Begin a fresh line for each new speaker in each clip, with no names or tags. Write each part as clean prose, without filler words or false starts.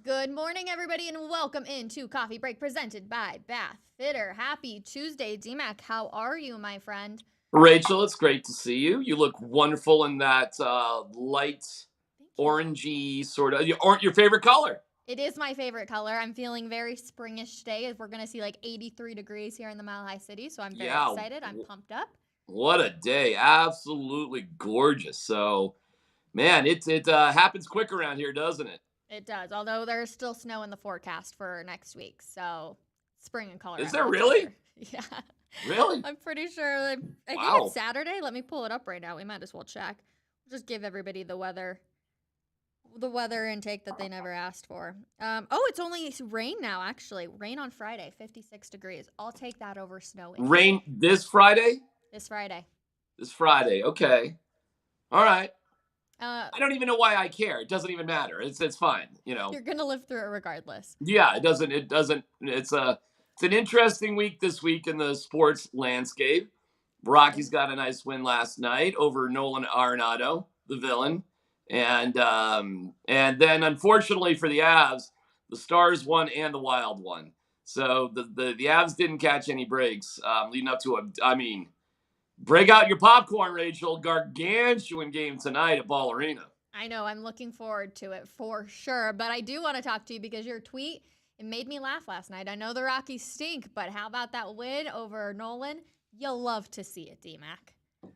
Good morning, everybody, and welcome into Coffee Break presented by Bath Fitter. Happy Tuesday, DMAC. How are you, my friend?
Rachel, it's great to see you. You look wonderful in that light
Thank you.
orangey sort of your favorite color.
It is my favorite color. I'm feeling very springish today as we're going to see like 83 degrees here in the Mile High City, so I'm very
Yeah,
excited. I'm pumped up.
what a day! Absolutely gorgeous. So, man, it happens quick around here, doesn't it?
It does, although there's still snow in the forecast for next week, so spring in
Is
Colorado,
there
that's for
really?
sure. Yeah.
Really?
I'm pretty sure. I think it's
Wow.
Saturday. Let me pull it up right now. We might as well check. Just give everybody the weather intake that they never asked for. It's only rain now, actually. Rain on Friday, 56 degrees. I'll take that over snow any
Rain
day.
this Friday?
This Friday.
This Friday. Okay. All right.
Uh,
I don't even know why I care. It doesn't even matter. It's fine.
you're gonna live through it regardless.
Yeah, it doesn't it's an interesting week this week in the sports landscape.
It
Rockies
is.
got a nice win last night over Nolan Arenado, the villain. And then unfortunately for the Avs, the Stars won and the Wild won. So the Avs didn't catch any breaks leading up to break out your popcorn, Rachel. Gargantuan game tonight at Ball Arena.
I know. I'm looking forward to it for sure. But I do want to talk to you because your tweet, it made me laugh last night. I know the Rockies stink, but how about that win over Nolan? You'll love to see it, DMAC.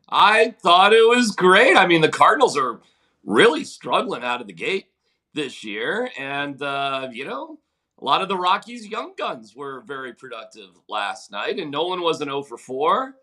I thought it was great. I mean, the Cardinals are really struggling out of the gate this year. And, a lot of the Rockies' young guns were very productive last night. And Nolan was an 0 for 4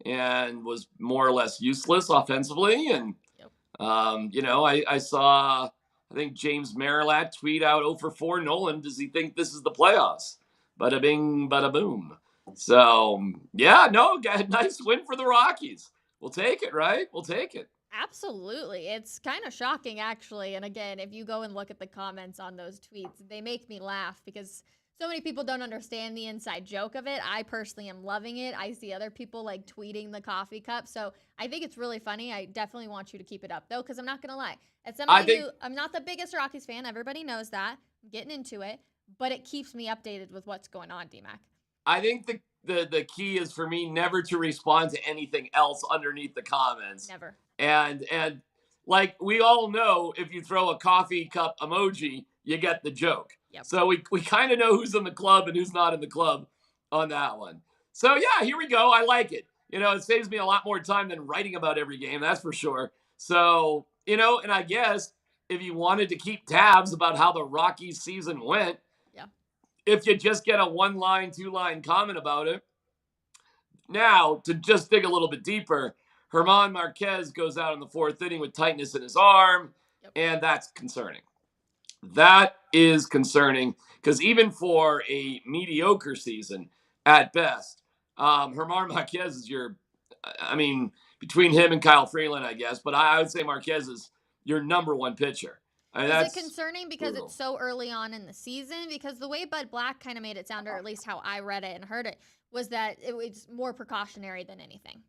and was more or less useless offensively. And,
Yep.
I saw, I think James Marilat tweet out 0 for 4. Nolan, does he think this is the playoffs? Bada bing, bada boom. So, yeah, no, nice win for the Rockies. We'll take it, right? We'll take it.
Absolutely. It's kind of shocking, actually. And again, if you go and look at the comments on those tweets, they make me laugh because so many people don't understand the inside joke of it. I personally am loving it. I see other people like tweeting the coffee cup. So I think it's really funny. I definitely want you to keep it up, though, because I'm not going to lie. As
I
somebody
think
who, I'm not the biggest Rockies fan. Everybody knows that. I'm getting into it. But it keeps me updated with what's going on, DMAC.
I think the key is for me never to respond to anything else underneath the comments.
Never.
And like we all know, if you throw a coffee cup emoji, you get the joke.
Yep.
So we kind of know who's in the club and who's not in the club on that one. So yeah, here we go. I like it. It saves me a lot more time than writing about every game, that's for sure. So, and I guess if you wanted to keep tabs about how the Rockies season went,
Yeah.
if you just get a 1-line, 2-line comment about it. Now, to just dig a little bit deeper, Herman Marquez goes out in the fourth inning with tightness in his arm,
Yep.
and that's concerning. That is concerning because even for a mediocre season at best, Herman Marquez is between him and Kyle Freeland, I guess, but I would say Marquez is your number one pitcher.
Is it concerning because
brutal.
it's so early on in the season? Because the way Bud Black kind of made it sound, or at least how I read it and heard it, was that it was more precautionary than anything.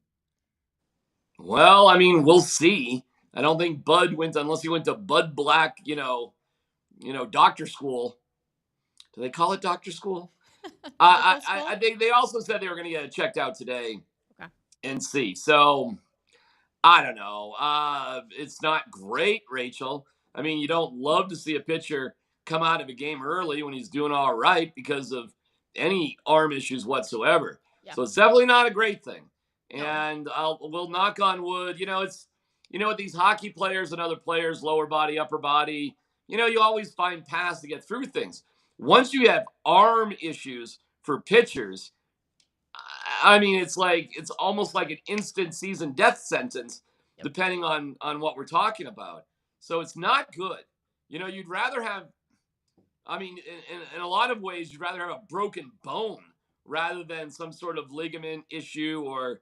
Well, we'll see. I don't think Bud went unless he went to Bud Black, doctor school. Do they call it doctor school? I think they also said they were going to get it checked out today.
Okay.
And see. So I don't know. It's not great, Rachel. You don't love to see a pitcher come out of a game early when he's doing all right because of any arm issues whatsoever.
Yeah.
So it's definitely not a great thing.
No.
And we'll knock on wood. It's with these hockey players and other players, lower body, upper body. You always find paths to get through things. Once you have arm issues for pitchers, it's almost like an instant season death sentence,
Yep.
depending on what we're talking about. So it's not good. You'd rather have, in a lot of ways, you'd rather have a broken bone rather than some sort of ligament issue or,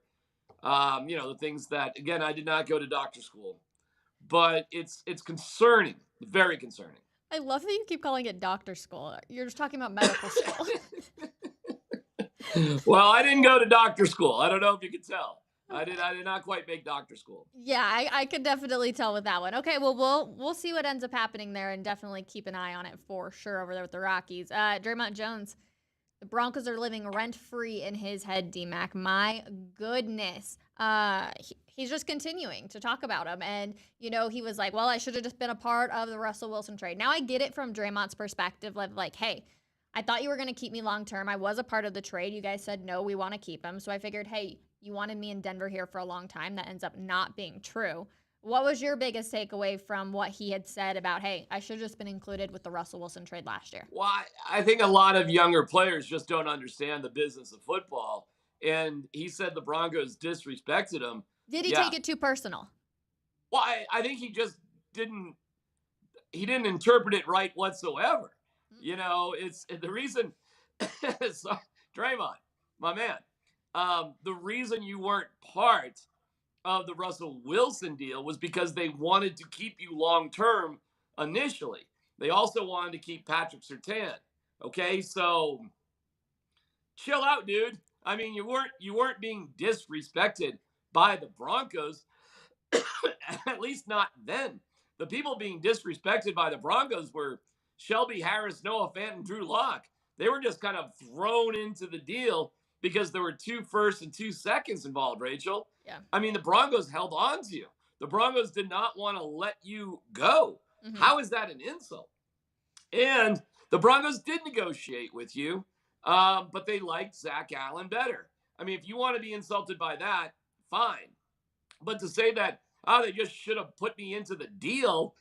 the things that, again, I did not go to doctor school, but it's concerning, very concerning.
I love that you keep calling it doctor school. You're just talking about medical school.
Well, I didn't go to doctor school. I don't know if you can tell. I did not quite make doctor school.
Yeah, I could definitely tell with that one. Okay, well we'll see what ends up happening there, and definitely keep an eye on it for sure over there with the Rockies. Draymond Jones, the Broncos are living rent free in his head. DMAC, my goodness. He's just continuing to talk about him, and he was like, "Well, I should have just been a part of the Russell Wilson trade." Now I get it from Draymond's perspective, of like, "Hey, I thought you were going to keep me long term. I was a part of the trade. You guys said no, we want to keep him. So I figured, hey, you wanted me in Denver here for a long time. That ends up not being true." What was your biggest takeaway from what he had said about, hey, I should have just been included with the Russell Wilson trade last year?
Well, I think a lot of younger players just don't understand the business of football. And he said the Broncos disrespected him.
Did he
Yeah.
take it too personal?
Well, I think he just didn't interpret it right whatsoever. It's the reason. So, Draymond, my man, the reason you weren't part of the Russell Wilson deal was because they wanted to keep you long term initially. They also wanted to keep Patrick Surtain. Okay, so chill out, dude. I mean, you weren't being disrespected by the Broncos, at least not then. The people being disrespected by the Broncos were Shelby Harris, Noah Fant, and Drew Lock. They were just kind of thrown into the deal because there were 2 firsts and 2 seconds involved, Rachel.
Yeah.
I mean, the Broncos held on to you. The Broncos did not want to let you go.
Mhm.
How is that an insult? And the Broncos did negotiate with you, but they liked Zach Allen better. I mean, if you want to be insulted by that, fine. But to say that, they just should have put me into the deal.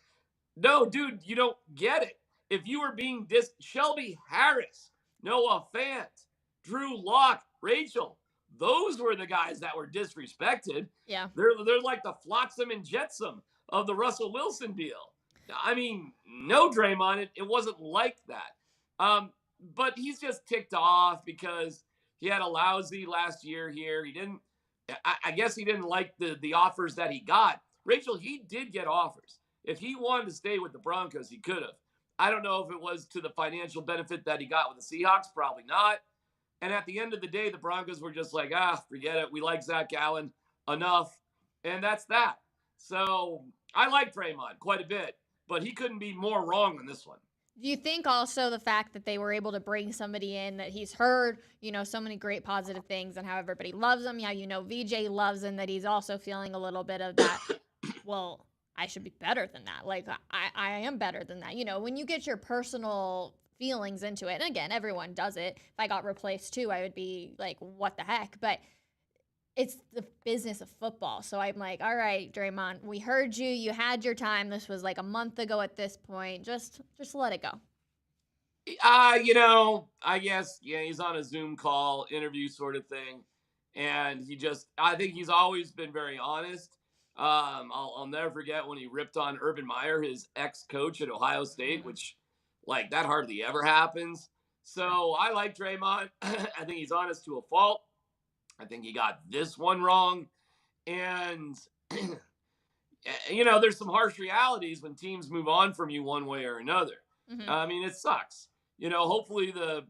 No, dude, you don't get it. If you were being Shelby Harris, Noah Fant, Drew Lock, Rachel, those were the guys that were disrespected.
Yeah.
They're like the flotsam and jetsam of the Russell Wilson deal. I mean, no, Draymond, it wasn't like that. But he's just ticked off because he had a lousy last year here. I guess he didn't like the offers that he got. Rachel, he did get offers. If he wanted to stay with the Broncos, he could have. I don't know if it was to the financial benefit that he got with the Seahawks. Probably not. And at the end of the day, the Broncos were just like, forget it. We like Zach Allen enough. And that's that. So I like Draymond quite a bit, but he couldn't be more wrong on this one.
Do you think also the fact that they were able to bring somebody in that he's heard, so many great positive things and how everybody loves him, how VJ loves him, that he's also feeling a little bit of that, well, I should be better than that. Like, I am better than that. When you get your personal feelings into it, and again, everyone does it. If I got replaced too, I would be like, what the heck? But it's the business of football. So I'm like, all right, Draymond, we heard you. You had your time. This was like a month ago at this point. Just let it go.
I guess, he's on a Zoom call, interview sort of thing. And I think he's always been very honest. I'll never forget when he ripped on Urban Meyer, his ex-coach at Ohio State, which, like, that hardly ever happens. So I like Draymond. I think he's honest to a fault. I think he got this one wrong. And, there's some harsh realities when teams move on from you one way or another.
Mm-hmm.
I mean, it sucks. Hopefully the,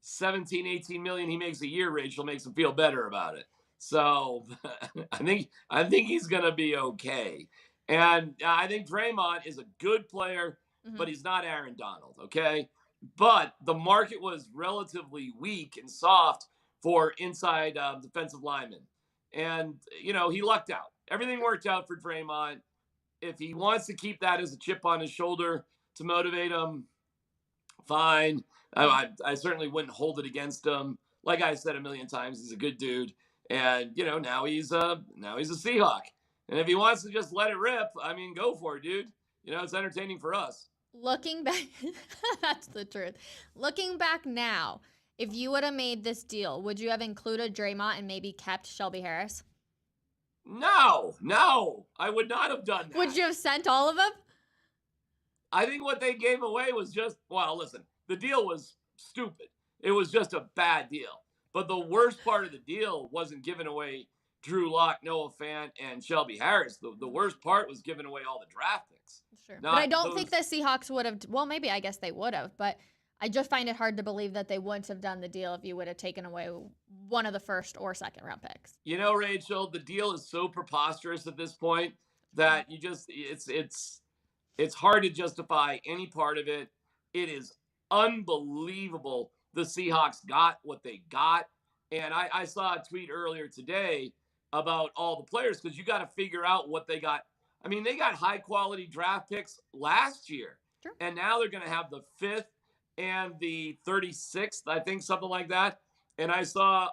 17, 18 million he makes a year, Rachel, makes him feel better about it. So I think he's going to be okay. And I think Draymond is a good player, but he's not Aaron Donald, okay? But the market was relatively weak and soft for inside defensive linemen. And, he lucked out. Everything worked out for Draymond. If he wants to keep that as a chip on his shoulder to motivate him, fine. I certainly wouldn't hold it against him. Like I said a million times, he's a good dude. And, now he's a Seahawk. And if he wants to just let it rip, I mean, go for it, dude. It's entertaining for us.
Looking back, that's the truth. Looking back now, if you would have made this deal, would you have included Draymond and maybe kept Shelby Harris?
No, I would not have done that.
Would you have sent all of them?
I think what they gave away was just, well, listen, the deal was stupid. It was just a bad deal. But the worst part of the deal wasn't giving away Drew Lock, Noah Fant, and Shelby Harris. The worst part was giving away all the draft picks.
Sure. But I don't think the Seahawks would have, well, maybe I guess they would have, but I just find it hard to believe that they wouldn't have done the deal if you would have taken away one of the first or second round picks.
You know, Rachel, the deal is so preposterous at this point that you just it's hard to justify any part of it. It is unbelievable the Seahawks got what they got. And I saw a tweet earlier today about all the players because you got to figure out what they got. I mean, they got high quality draft picks last year.
Sure.
And now they're going to have the 5th and the 36th, I think, something like that. And I saw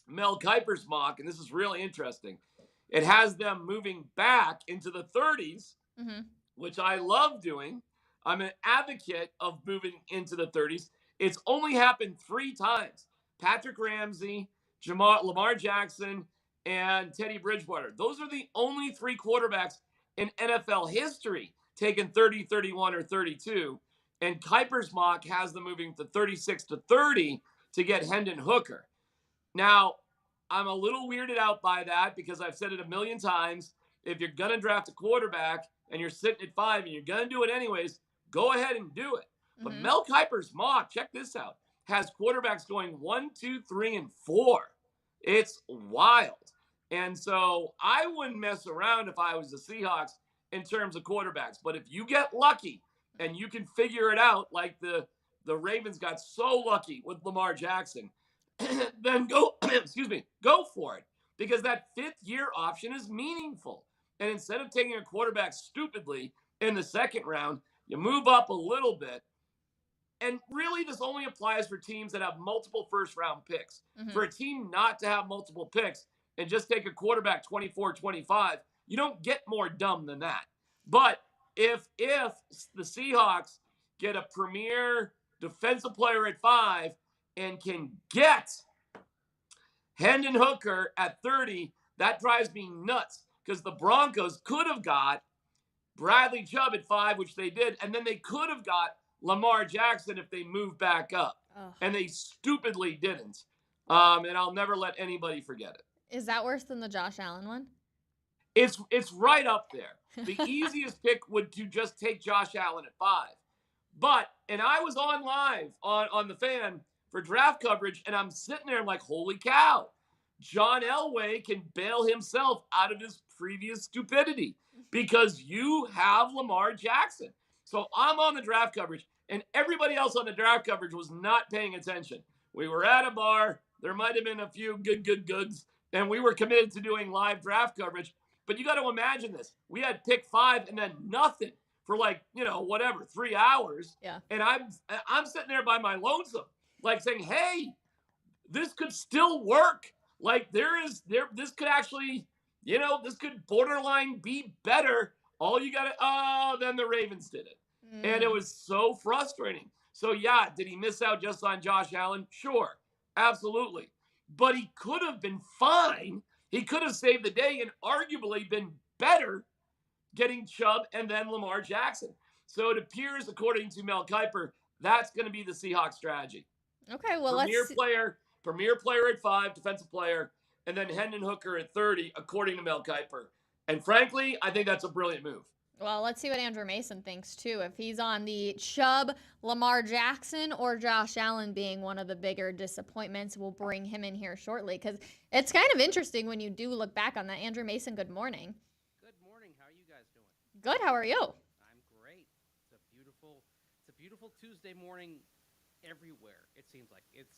Mel Kiper's mock, and this is really interesting. It has them moving back into the 30s, which I love doing. I'm an advocate of moving into the 30s. It's only happened 3 times. Patrick Ramsey, Lamar Jackson, and Teddy Bridgewater. Those are the only 3 quarterbacks in NFL history taken 30, 31, or 32. And Kiper's mock has them moving to 36 to 30 to get Hendon Hooker. Now, I'm a little weirded out by that because I've said it a million times. If you're going to draft a quarterback and you're sitting at 5 and you're going to do it anyways, go ahead and do it. But Mel Kiper's mock, check this out, has quarterbacks going 1, 2, 3, and 4. It's wild. And so I wouldn't mess around if I was the Seahawks in terms of quarterbacks. But if you get lucky and you can figure it out like the Ravens got so lucky with Lamar Jackson, then go for it. Because that 5th year option is meaningful. And instead of taking a quarterback stupidly in the 2nd round, you move up a little bit. And really, this only applies for teams that have multiple first-round picks. For a team not to have multiple picks and just take a quarterback 24, 25, you don't get more dumb than that. But if the Seahawks get a premier defensive player at 5 and can get Hendon Hooker at 30, that drives me nuts because the Broncos could have got Bradley Chubb at 5, which they did, and then they could have got Lamar Jackson if they moved back up. And they stupidly didn't. And I'll never let anybody forget it.
Is that worse than the Josh Allen one?
It's right up there. The easiest pick would to just take Josh Allen at 5. But, and I was on live on the Fan for draft coverage, and I'm sitting there like, holy cow, John Elway can bail himself out of his previous stupidity because you have Lamar Jackson. So I'm on the draft coverage, and everybody else on the draft coverage was not paying attention. We were at a bar. There might have been a few goods, and we were committed to doing live draft coverage. But you got to imagine this. We had pick 5 and then nothing for 3 hours.
Yeah.
And I'm sitting there by my lonesome, like saying, hey, this could still work. Like this could actually, this could borderline be better. All you got to, then the Ravens did it. And it was so frustrating. So yeah, did he miss out just on Josh Allen? Sure, absolutely. But he could have been fine. He could have saved the day and arguably been better getting Chubb and then Lamar Jackson. So it appears, according to Mel Kiper, that's going to be the Seahawks strategy.
Okay, well,
Premier player at 5, defensive player, and then Hendon Hooker at 30, according to Mel Kiper. And frankly, I think that's a brilliant move.
Well, let's see what Andrew Mason thinks, too. If he's on the Chubb, Lamar Jackson, or Josh Allen being one of the bigger disappointments, we'll bring him in here shortly. Because it's kind of interesting when you do look back on that. Andrew Mason, good morning.
Good morning. How are you guys doing?
Good. How are you?
I'm great. It's a beautiful Tuesday morning everywhere, it seems like. It's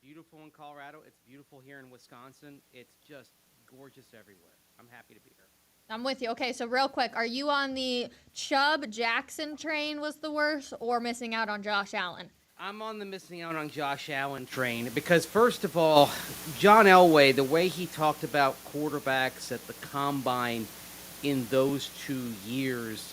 beautiful in Colorado. It's beautiful here in Wisconsin. It's just gorgeous everywhere. I'm happy to be here.
I'm with you. Okay, so real quick, are you on the Chubb Jackson train was the worst or missing out on Josh Allen?
I'm on the missing out on Josh Allen train because, first of all, John Elway, the way he talked about quarterbacks at the Combine in those 2 years,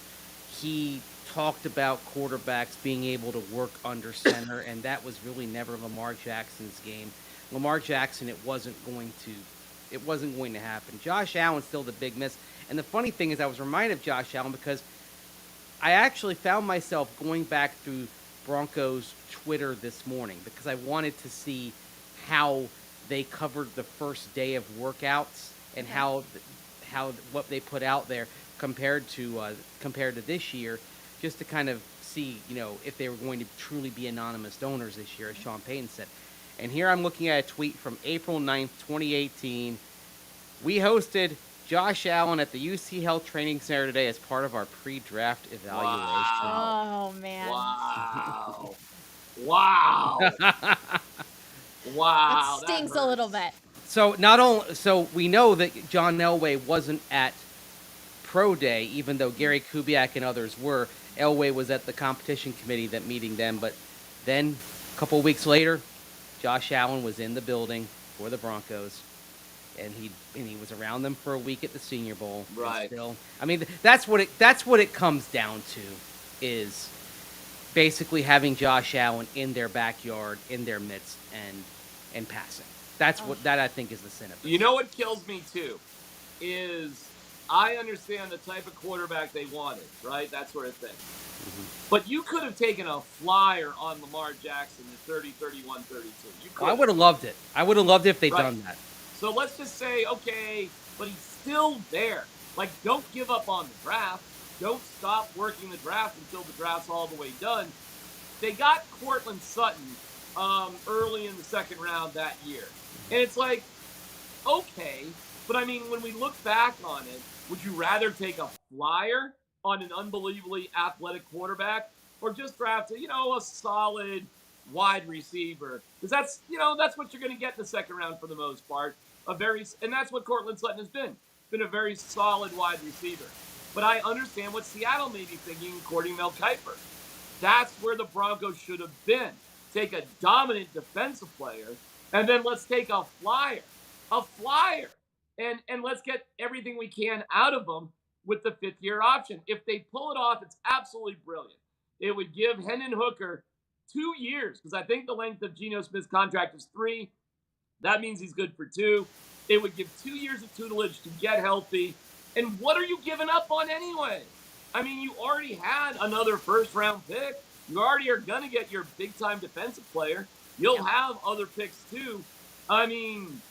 he talked about quarterbacks being able to work under center, and that was really never Lamar Jackson's game. Lamar Jackson, it wasn't going to happen. Josh Allen's still the big miss. And the funny thing is I was reminded of Josh Allen because I actually found myself going back through Broncos Twitter this morning because I wanted to see how they covered the first day of workouts and how what they put out there compared to this year, just to kind of see, if they were going to truly be anonymous donors this year, as Sean Payton said. And here I'm looking at a tweet from April 9th, 2018. We hosted Josh Allen at the UC Health Training Center today as part of our pre-draft evaluation.
Oh, man.
Wow. Wow. Wow.
That stings a little bit.
So we know that John Elway wasn't at Pro Day, even though Gary Kubiak and others were. Elway was at the competition committee that meeting them, but then a couple of weeks later, Josh Allen was in the building for the Broncos, and he was around them for a week at the Senior Bowl.
Right.
Still, I mean, that's what it comes down to, is basically having Josh Allen in their backyard, in their midst, and passing. That I think is the sin of it.
You know what kills me too is I understand the type of quarterback they wanted, right? That sort of thing. Mm-hmm. But you could have taken a flyer on Lamar Jackson at 30, 31, 32.
I would have loved it. I would have loved it if they'd done that.
So let's just say, okay, but he's still there. Like, don't give up on the draft. Don't stop working the draft until the draft's all the way done. They got Courtland Sutton early in the second round that year. And it's like, okay, but I mean, when we look back on it, would you rather take a flyer on an unbelievably athletic quarterback or just draft a solid wide receiver? Because that's what you're going to get in the second round for the most part. And that's what Courtland Sutton has been a very solid wide receiver. But I understand what Seattle may be thinking, according to Mel Kiper. That's where the Broncos should have been. Take a dominant defensive player, and then let's take a flyer, and let's get everything we can out of them with the fifth-year option. If they pull it off, it's absolutely brilliant. It would give Hendon Hooker 2 years, because I think the length of Geno Smith's contract is 3. That means he's good for 2. It would give 2 years of tutelage to get healthy. And what are you giving up on anyway? I mean, you already had another first-round pick. You already are going to get your big-time defensive player. You'll have other picks, too. I mean,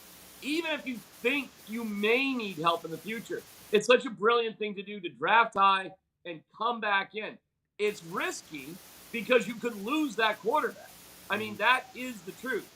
even if you think you may need help in the future, it's such a brilliant thing to do to draft high and come back in. It's risky because you could lose that quarterback. I mean, that is the truth.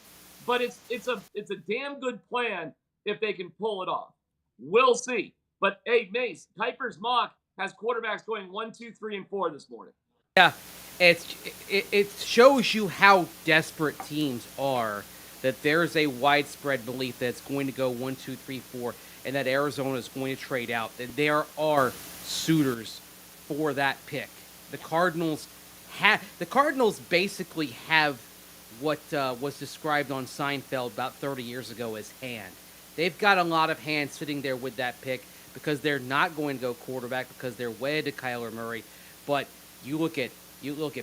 But it's a damn good plan if they can pull it off. We'll see. But, hey, Mace, Kiper's mock has quarterbacks going 1, 2, 3, and 4 this morning.
Yeah, it shows you how desperate teams are, that there's a widespread belief that it's going to go 1, 2, 3, 4, and that Arizona is going to trade out. That there are suitors for that pick. The Cardinals basically have what was described on Seinfeld about 30 years ago as hand. They've got a lot of hands sitting there with that pick because they're not going to go quarterback because they're wedded to Kyler Murray. But you look at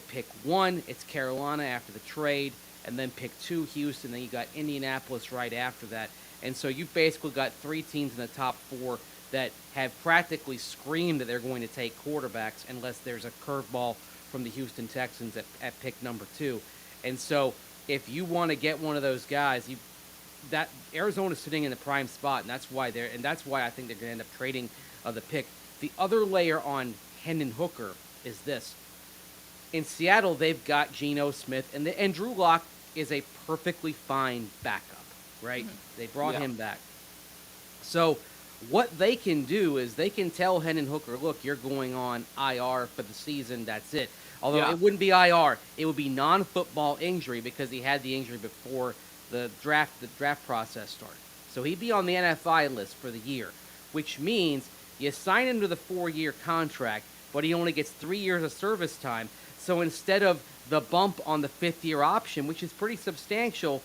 pick 1, it's Carolina after the trade, and then pick 2, Houston, then you got Indianapolis right after that. And so you've basically got 3 teams in the top 4 that have practically screamed that they're going to take quarterbacks unless there's a curveball from the Houston Texans at pick number 2. And so if you want to get one of those guys, that Arizona's sitting in the prime spot, and that's why I think they're going to end up trading the pick. The other layer on Hendon Hooker is this. In Seattle, they've got Geno Smith, and Drew Lock is a perfectly fine backup, right? Mm-hmm. They brought him back. So what they can do is they can tell Hendon Hooker, look, you're going on IR for the season, that's it. Although it wouldn't be IR, it would be non-football injury because he had the injury before the draft process started. So he'd be on the NFI list for the year, which means you sign him to the 4-year contract, but he only gets 3 years of service time. So instead of the bump on the 5th-year option, which is pretty substantial,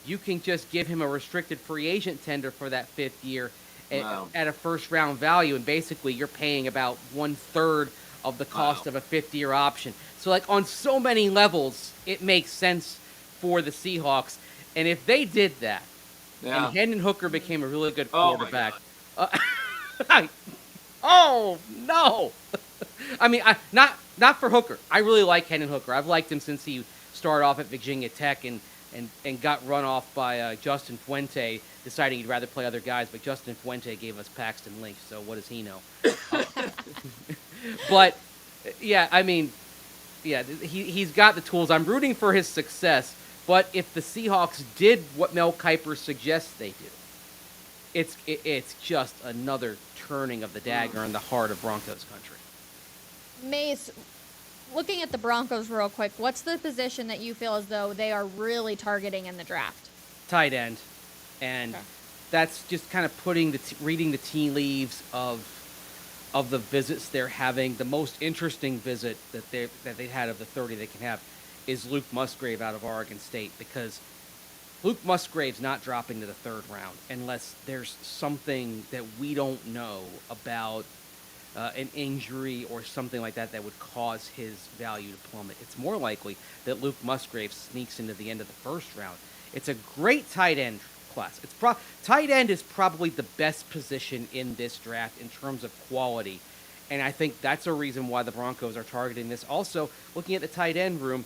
you can just give him a restricted free agent tender for that 5th year at a first-round value, and basically you're paying about 1/3 of the cost of a 5th-year option. So, like, on so many levels, it makes sense for the Seahawks. And if they did that, and Hendon Hooker became a really good quarterback, oh no! I mean, not for Hooker. I really like Hendon Hooker. I've liked him since he started off at Virginia Tech and got run off by Justin Fuente, deciding he'd rather play other guys. But Justin Fuente gave us Paxton Lynch, so what does he know? But yeah, I mean, Yeah, he's got the tools. I'm rooting for his success. But if the Seahawks did what Mel Kiper suggests they do, it's just another turning of the dagger in the heart of Broncos country.
Mace, looking at the Broncos real quick, what's the position that you feel as though they are really targeting in the draft?
Tight end, and that's just kind of putting reading the tea leaves of the visits they're having. The most interesting visit that they had of the 30 they can have is Luke Musgrave out of Oregon State, because Luke Musgrave's not dropping to the third round unless there's something that we don't know about an injury or something like that that would cause his value to plummet. It's more likely that Luke Musgrave sneaks into the end of the first round. It's a great tight end class. Tight end is probably the best position in this draft in terms of quality, and I think that's a reason why the Broncos are targeting this. Also, looking at the tight end room,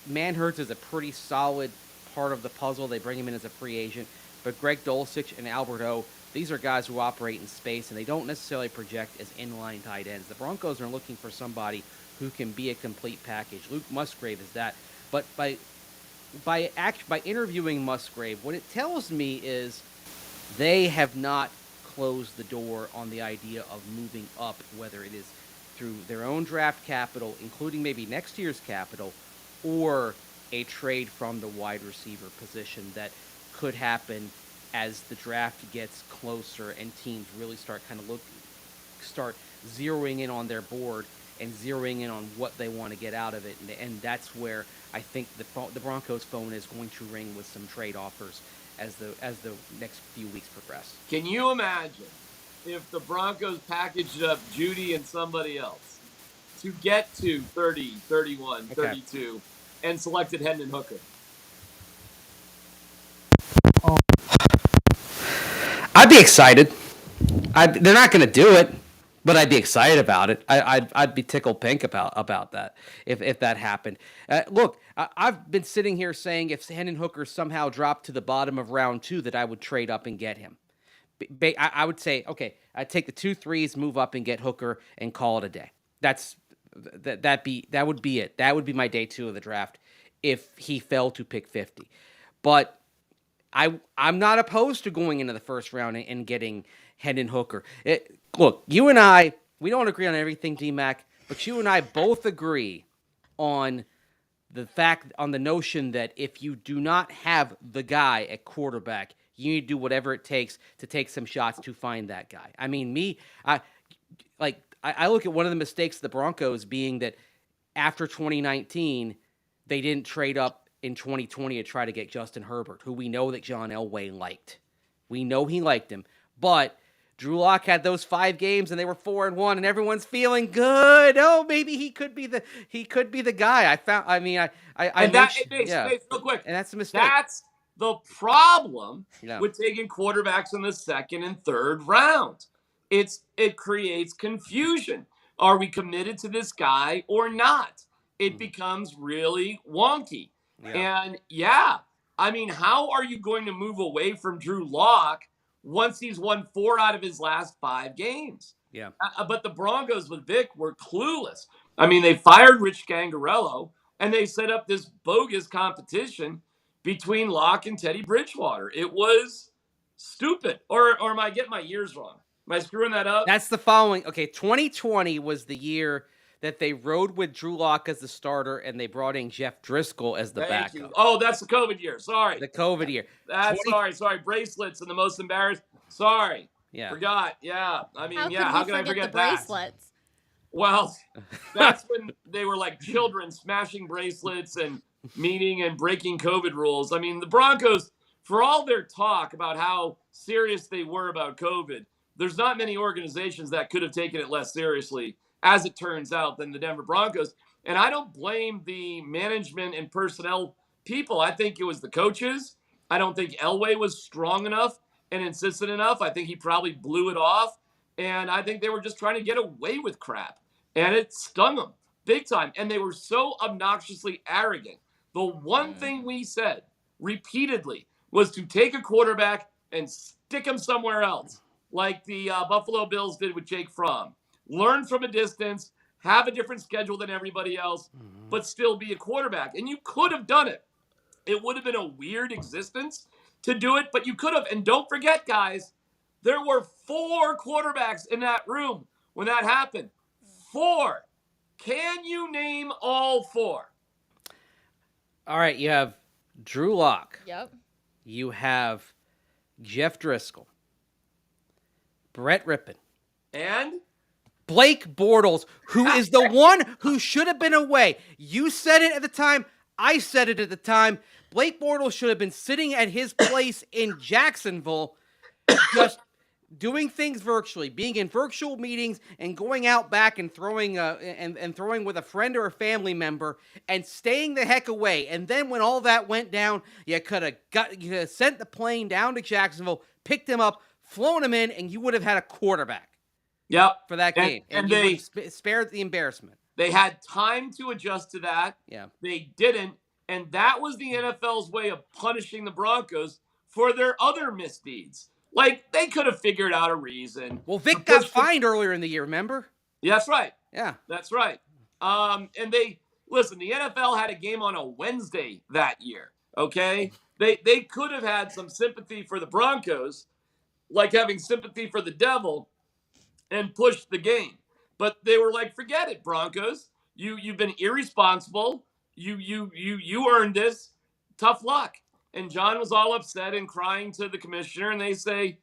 Manhurts is a pretty solid part of the puzzle. They bring him in as a free agent, but Greg Dulcich and Albert O, these are guys who operate in space, and they don't necessarily project as inline tight ends. The Broncos are looking for somebody who can be a complete package. Luke Musgrave is that, but by interviewing Musgrave, what it tells me is they have not closed the door on the idea of moving up, whether it is through their own draft capital, including maybe next year's capital, or a trade from the wide receiver position that could happen as the draft gets closer and teams really start zeroing in on their board and zeroing in on what they want to get out of it. And that's where I think the Broncos' phone is going to ring with some trade offers as the next few weeks progress.
Can you imagine if the Broncos packaged up Judy and somebody else to get to 30, 31, 32, and selected Hendon Hooker?
I'd be excited. They're not going to do it, but I'd be excited about it. I'd be tickled pink about that if that happened. Look, I've been sitting here saying if Hendon Hooker somehow dropped to the bottom of round 2, that I would trade up and get him. I would say, okay, I'd take the 2 3s, move up and get Hooker, and call it a day. That would be it. That would be my day 2 of the draft if he fell to pick 50. But I'm not opposed to going into the first round and getting Hendon Hooker. Look, you and I, we don't agree on everything, D-Mac, but you and I both agree on the notion that if you do not have the guy at quarterback, you need to do whatever it takes to take some shots to find that guy. I mean, I look at one of the mistakes of the Broncos being that after 2019, they didn't trade up in 2020 to try to get Justin Herbert, who we know that John Elway liked. We know he liked him, but Drew Lock had those 5 games and they were 4-1, and everyone's feeling good. Oh, maybe he could be the guy.
Real quick,
and that's a mistake.
That's the problem with taking quarterbacks in the 2nd and 3rd round. It creates confusion. Are we committed to this guy or not? It becomes really wonky. Yeah. And how are you going to move away from Drew Lock once he's won 4 out of his last 5 games?
Yeah.
But the Broncos with Vic were clueless. I mean, they fired Rich Gangarello, and they set up this bogus competition between Lock and Teddy Bridgewater. It was stupid. Or am I getting my years wrong? Am I screwing that up?
That's the following. Okay, 2020 was the year that they rode with Drew Lock as the starter, and they brought in Jeff Driscoll as the backup.
You. Oh, that's the COVID year. Sorry.
The COVID year.
Sorry. Bracelets and the most embarrassed. Sorry.
Yeah.
Forgot. Yeah. I mean,
how
can I forget
the
that?
Bracelets?
Well, that's when they were like children smashing bracelets and meeting and breaking COVID rules. I mean, the Broncos, for all their talk about how serious they were about COVID, there's not many organizations that could have taken it less seriously, as it turns out, than the Denver Broncos. And I don't blame the management and personnel people. I think it was the coaches. I don't think Elway was strong enough and insistent enough. I think he probably blew it off. And I think they were just trying to get away with crap. And it stung them big time. And they were so obnoxiously arrogant. The one thing we said repeatedly was to take a quarterback and stick him somewhere else, like the Buffalo Bills did with Jake Fromm. Learn from a distance, have a different schedule than everybody else, but still be a quarterback. And you could have done it. It would have been a weird existence to do it, but you could have. And don't forget, guys, there were 4 quarterbacks in that room when that happened. 4. Can you name all 4?
All right, you have Drew Lock.
Yep.
You have Jeff Driscoll, Brett Rippon,
And
Blake Bortles, who is the one who should have been away. You said it at the time. I said it at the time. Blake Bortles should have been sitting at his place in Jacksonville, just doing things virtually, being in virtual meetings and going out back and throwing and throwing with a friend or a family member and staying the heck away. And then when all that went down, you could have sent the plane down to Jacksonville, picked him up, flown him in, and you would have had a quarterback.
Yep.
For that game.
And
you
they
would spared the embarrassment.
They had time to adjust to that.
Yeah.
They didn't. And that was the NFL's way of punishing the Broncos for their other misdeeds. Like, they could have figured out a reason.
Well, Vic got fined earlier in the year, remember?
Yeah, that's right.
Yeah.
That's right. And listen, the NFL had a game on a Wednesday that year, okay? They could have had some sympathy for the Broncos, like having sympathy for the devil, and pushed the game. But they were like, forget it, Broncos. You've been irresponsible. You earned this. Tough luck. And John was all upset and crying to the commissioner, and they say,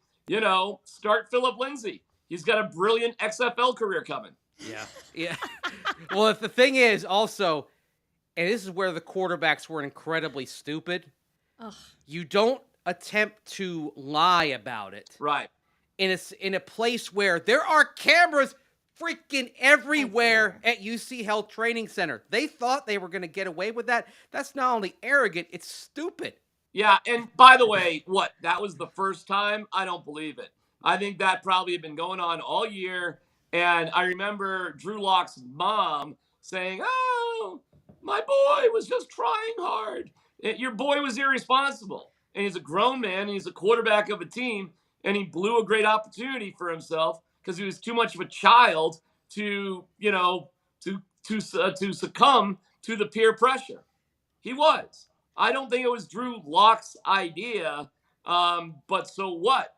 start Philip Lindsay. He's got a brilliant XFL career coming.
Yeah. Yeah. Well, the thing is also, and this is where the quarterbacks were incredibly stupid.
Ugh.
You don't attempt to lie about it.
Right.
In a place where there are cameras freaking everywhere at UC Health Training Center. They thought they were going to get away with that. That's not only arrogant, it's stupid.
Yeah, and by the way, that was the first time? I don't believe it. I think that probably had been going on all year, and I remember Drew Lock's mom saying, oh, my boy was just trying hard. Your boy was irresponsible, and he's a grown man, and he's a quarterback of a team, and he blew a great opportunity for himself because he was too much of a child to succumb to the peer pressure. He was. I don't think it was Drew Lock's idea, but so what?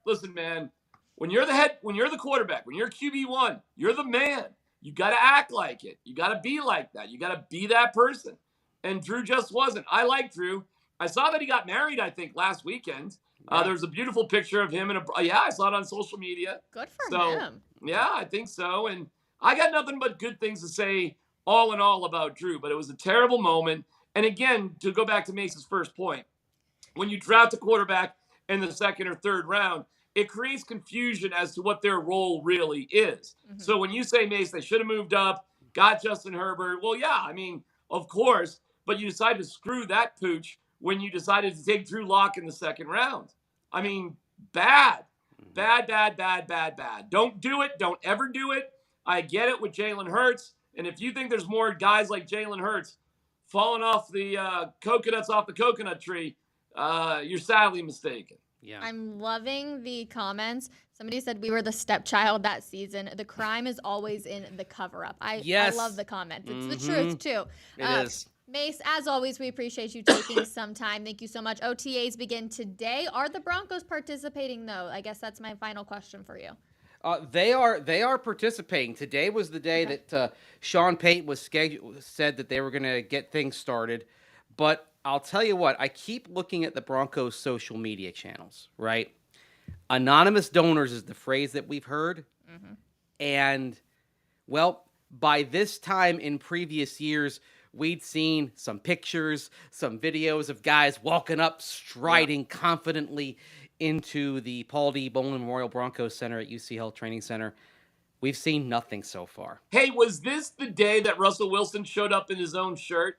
Listen, man, when you're the quarterback, when you're QB1, you're the man. You got to act like it. You got to be like that. You got to be that person. And Drew just wasn't. I like Drew. I saw that he got married, I think, last weekend. There was a beautiful picture of him. I saw it on social media.
Good for him.
Yeah, I think so. And I got nothing but good things to say all in all about Drew, but it was a terrible moment. And again, to go back to Mace's first point, when you draft a quarterback in the 2nd or 3rd round, it creates confusion as to what their role really is. Mm-hmm. So when you say, Mace, they should have moved up, got Justin Herbert, well, yeah, I mean, of course, but you decided to screw that pooch when you decided to take Drew Lock in the 2nd round. I mean, bad. Don't do it. Don't ever do it. I get it with Jalen Hurts. And if you think there's more guys like Jalen Hurts falling off the coconuts off the coconut tree, you're sadly mistaken.
Yeah.
I'm loving the comments. Somebody said we were the stepchild that season. The crime is always in the cover-up. I love the comment. It's the truth, too.
It is.
Mace, as always, we appreciate you taking some time. Thank you so much. OTAs begin today. Are the Broncos participating, though? I guess that's my final question for you.
They are participating. Today was the day that Sean Payton said that they were going to get things started. But I'll tell you what, I keep looking at the Broncos social media channels, right? Anonymous donors is the phrase that we've heard. Mm-hmm. And, well, by this time in previous years, we'd seen some pictures, some videos of guys walking up, striding confidently into the Paul D. Bowlen Memorial Broncos Center at UC Health Training Center. We've seen nothing so far.
Hey, was this the day that Russell Wilson showed up in his own shirt?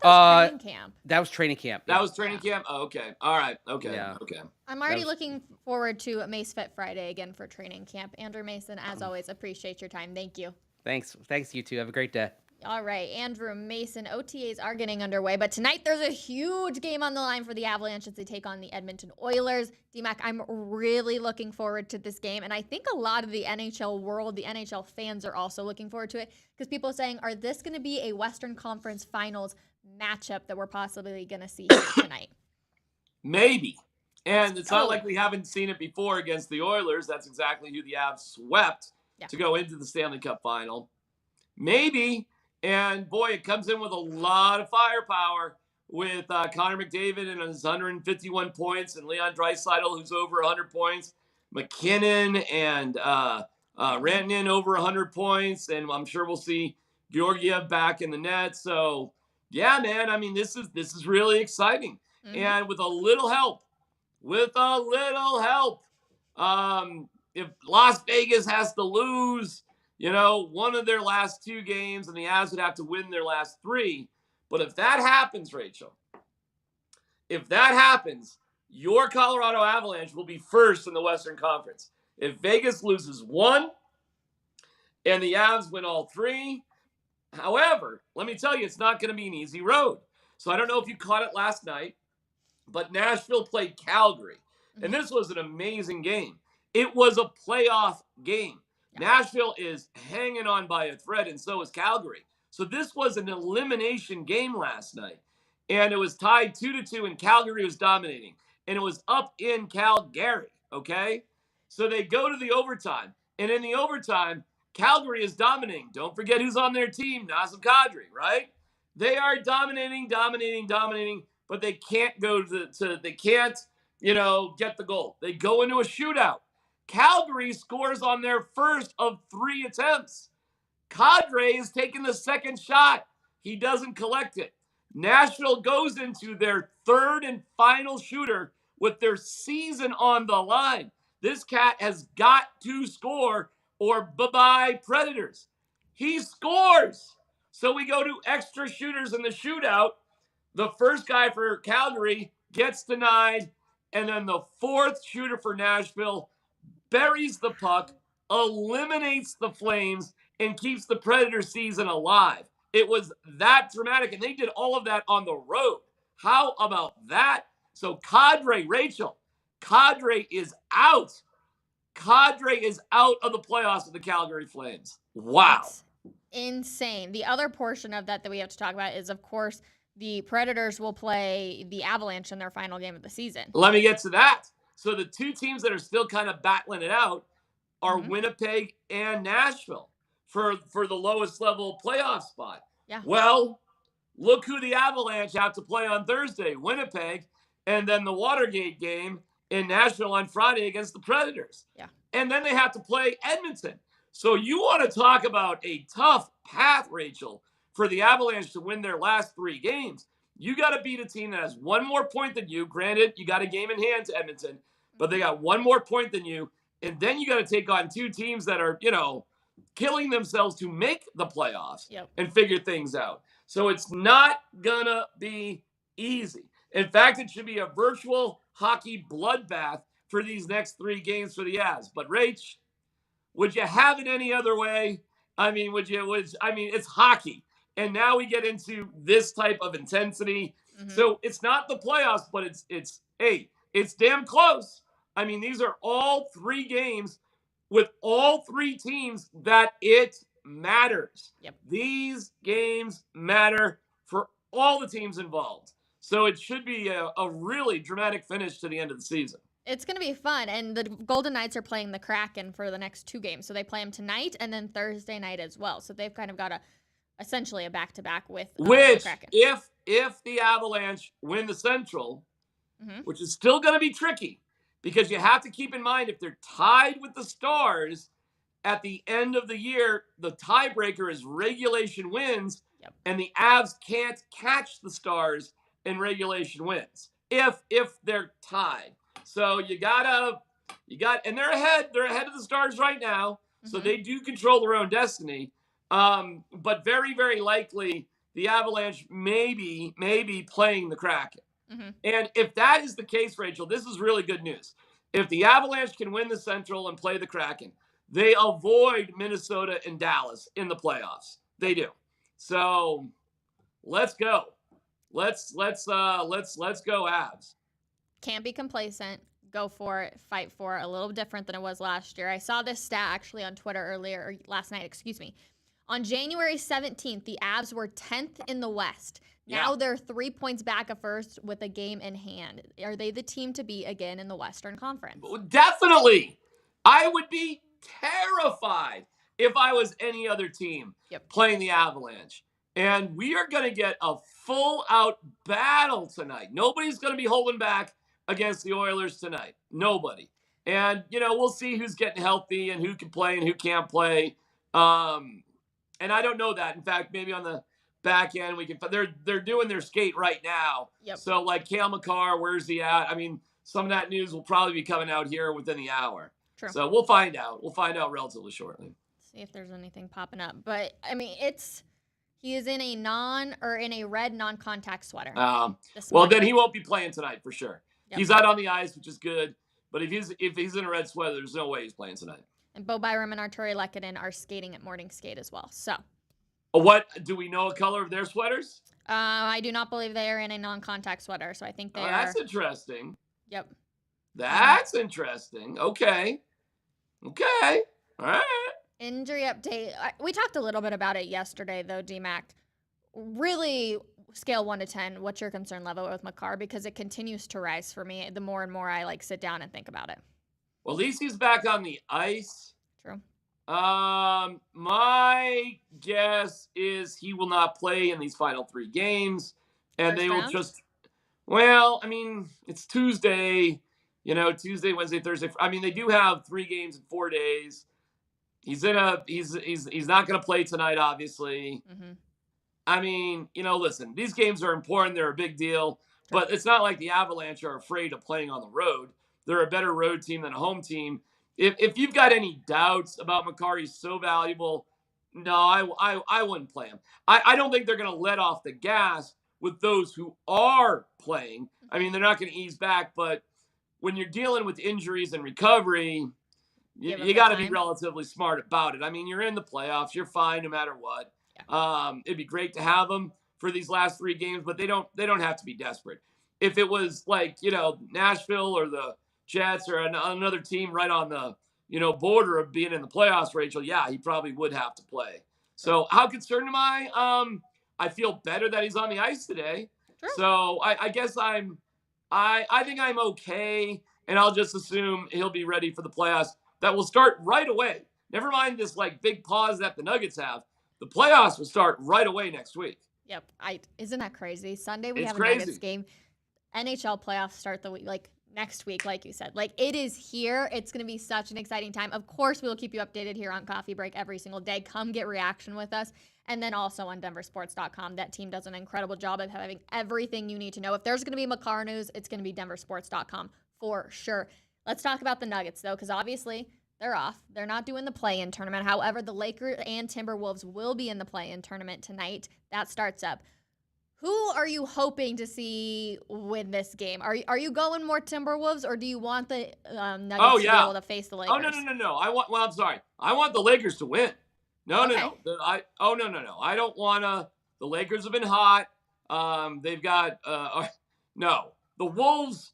I thought that was training camp.
That was training camp.
That was training camp? Oh, okay. All right. Okay.
Yeah.
Okay.
I'm already looking forward to Mace Fit Friday again for training camp. Andrew Mason, as always, appreciate your time. Thank you.
Thanks, you two. Have a great day.
All right, Andrew Mason, OTAs are getting underway, but tonight there's a huge game on the line for the Avalanche as they take on the Edmonton Oilers. D-Mac, I'm really looking forward to this game, and I think a lot of the NHL world, the NHL fans are also looking forward to it because people are saying, are this going to be a Western Conference Finals matchup that we're possibly going to see tonight?
Maybe. And it's not like we haven't seen it before against the Oilers. That's exactly who the Avs swept to go into the Stanley Cup final. Maybe. And, boy, it comes in with a lot of firepower with Connor McDavid and his 151 points and Leon Draisaitl, who's over 100 points, McKinnon and Rantanen over 100 points, and I'm sure we'll see Georgiev back in the net. So, yeah, man, I mean, this is really exciting. Mm-hmm. And with a little help, if Las Vegas has to lose, one of their last 2 games, and the Avs would have to win their last 3. But if that happens, Rachel, your Colorado Avalanche will be first in the Western Conference. If Vegas loses 1 and the Avs win all 3, however, let me tell you, it's not going to be an easy road. So I don't know if you caught it last night, but Nashville played Calgary, and this was an amazing game. It was a playoff game. Nashville is hanging on by a thread, and so is Calgary. So this was an elimination game last night, and it was tied 2-2, and Calgary was dominating, and it was up in Calgary, okay? So they go to the overtime, and in the overtime, Calgary is dominating. Don't forget who's on their team, Nazem Kadri, right? They are dominating, but they can't get the goal. They go into a shootout. Calgary scores on their first of 3 attempts. Kadri is taking the second shot. He doesn't collect it. Nashville goes into their third and final shooter with their season on the line. This cat has got to score or bye-bye Predators. He scores. So we go to extra shooters in the shootout. The first guy for Calgary gets denied, and then the fourth shooter for Nashville buries the puck, eliminates the Flames, and keeps the Predator season alive. It was that dramatic, and they did all of that on the road. How about that? So Kadri is out. Kadri is out of the playoffs with the Calgary Flames. Wow.
That's insane. The other portion of that we have to talk about is, of course, the Predators will play the Avalanche in their final game of the season.
Let me get to that. So the 2 teams that are still kind of battling it out are Winnipeg and Nashville for the lowest level playoff spot.
Yeah.
Well, look who the Avalanche have to play on Thursday, Winnipeg, and then the Watergate game in Nashville on Friday against the Predators.
Yeah.
And then they have to play Edmonton. So you want to talk about a tough path, Rachel, for the Avalanche to win their last 3 games. You got to beat a team that has 1 more point than you. Granted, you got a game in hand to Edmonton, but they got 1 more point than you. And then you got to take on 2 teams that are, killing themselves to make the playoffs and figure things out. So it's not going to be easy. In fact, it should be a virtual hockey bloodbath for these next 3 games for the Avs. But Rach, would you have it any other way? I mean, it's hockey. And now we get into this type of intensity. So it's not the playoffs, but it's damn close. I mean, these are all 3 games with all 3 teams that it matters.
Yep. These
games matter for all the teams involved. So it should be a really dramatic finish to the end of the season.
It's going to be fun. And the Golden Knights are playing the Kraken for the next 2 games. So they play them tonight and then Thursday night as well. So they've kind of got essentially a back-to-back with the Kraken.
If the Avalanche win the Central, which is still going to be tricky, because you have to keep in mind, if they're tied with the Stars at the end of the year, the tiebreaker is regulation wins, and the Avs can't catch the Stars in regulation wins if they're tied. So and they're ahead of the Stars right now, so they do control their own destiny. But very, very likely the Avalanche may be playing the Kraken. And if that is the case, Rachel, this is really good news. If the Avalanche can win the Central and play the Kraken, they avoid Minnesota and Dallas in the playoffs. They do. So let's go. Let's go Avs.
Can't be complacent. Go for it. Fight for it. A little different than it was last year. I saw this stat actually on Twitter or last night, excuse me. On January 17th, the Avs were 10th in the West. Now they're 3 points back of first with a game in hand. Are they the team to beat again in the Western Conference?
Definitely. I would be terrified if I was any other team playing the Avalanche. And we are going to get a full-out battle tonight. Nobody's going to be holding back against the Oilers tonight. Nobody. And, we'll see who's getting healthy and who can play and who can't play. And I don't know that. In fact, maybe on the back end, they're doing their skate right now. So, like, Cale Makar, where's he at? I mean, some of that news will probably be coming out here within the hour.
True.
So we'll find out. We'll find out relatively shortly.
See if there's anything popping up. But, I mean, he is in a red non-contact sweater.
Well, then he won't be playing tonight for sure. He's out on the ice, which is good. But if he's in a red sweater, there's no way he's playing tonight.
And Bo Byram and Arturi Lehkonen are skating at morning skate as well. So,
what do we know? A color of their sweaters?
I do not believe they are in a non-contact sweater. So I think they are.
That's interesting.
Yep.
That's interesting. Okay. All right.
Injury update. We talked a little bit about it yesterday, though, D-Mac. Really, scale 1 to 10, what's your concern level with Makar? Because it continues to rise for me the more and more I sit down and think about it.
Well, at least he's back on the ice.
True.
My guess is he will not play in these final 3 games. And they will just, it's Tuesday, Tuesday, Wednesday, Thursday. I mean, they do have 3 games in 4 days. He's not going to play tonight, obviously.
Mm-hmm.
I mean, listen, these games are important. They're a big deal. Sure. But it's not like the Avalanche are afraid of playing on the road. They're a better road team than a home team. If you've got any doubts about Makar, he's so valuable, no, I wouldn't play him. I don't think they're going to let off the gas with those who are playing. I mean, they're not going to ease back. But when you're dealing with injuries and recovery, you got to be relatively smart about it. I mean, you're in the playoffs. You're fine no matter what. Yeah. It'd be great to have them for these last 3 games, but they don't have to be desperate. If it was like, Nashville or the Jets or another team right on the, border of being in the playoffs, Rachel, yeah, he probably would have to play. So how concerned am I? I feel better that he's on the ice today. Sure. So I guess I think I'm okay, and I'll just assume he'll be ready for the playoffs. That will start right away. Never mind this big pause that the Nuggets have. The playoffs will start right away next week.
Yep. Isn't that crazy? Sunday we have a
crazy.
Nuggets game. NHL playoffs start the week, next week, like you said. It is here. It's going to be such an exciting time. Of course, we will keep you updated here on Coffee Break every single day. Come get reaction with us. And then also on denversports.com. That team does an incredible job of having everything you need to know. If there's going to be Makar news, it's going to be denversports.com for sure. Let's talk about the Nuggets, though, because obviously they're off. They're not doing the play-in tournament. However, the Lakers and Timberwolves will be in the play-in tournament tonight. That starts up. Who are you hoping to see win this game? Are you going more Timberwolves, or do you want the Nuggets to be able to face the Lakers?
No. I'm sorry. I want the Lakers to win. No. I don't want to. The Lakers have been hot. They've got the Wolves.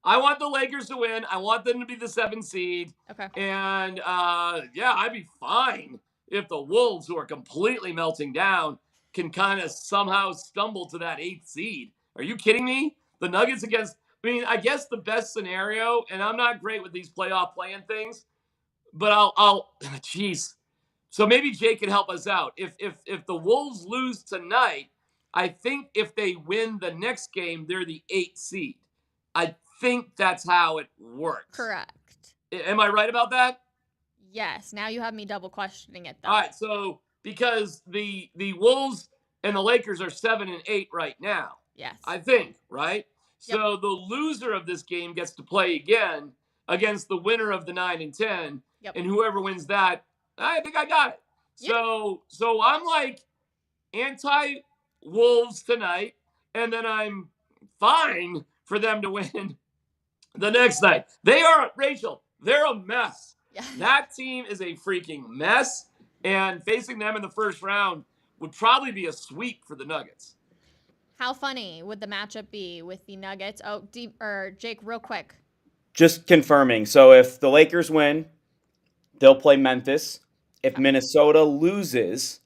I want the Lakers to win. I want them to be the 7th seed.
Okay.
And I'd be fine if the Wolves, who are completely melting down, can kind of somehow stumble to that 8th seed. Are you kidding me? The Nuggets I guess the best scenario, and I'm not great with these playoff play-in things, but jeez. So maybe Jay can help us out. If the Wolves lose tonight, I think if they win the next game, they're the 8th seed. I think that's how it works.
Correct.
Am I right about that?
Yes. Now you have me double questioning it, though.
All right. So because the Wolves and the Lakers are 7 and 8 right now.
Yes.
I think, right?
Yep.
So the loser of this game gets to play again against the winner of the 9 and 10.
Yep.
And whoever wins that, I think I got it. Yep. So I'm anti-Wolves tonight, and then I'm fine for them to win the next night. Rachel, they're a mess.
Yeah.
That team is a freaking mess, and facing them in the first round would probably be a sweep for the Nuggets.
How funny would the matchup be with the Nuggets? Oh, Jake, real quick.
Just confirming. So if the Lakers win, they'll play Memphis. If Minnesota loses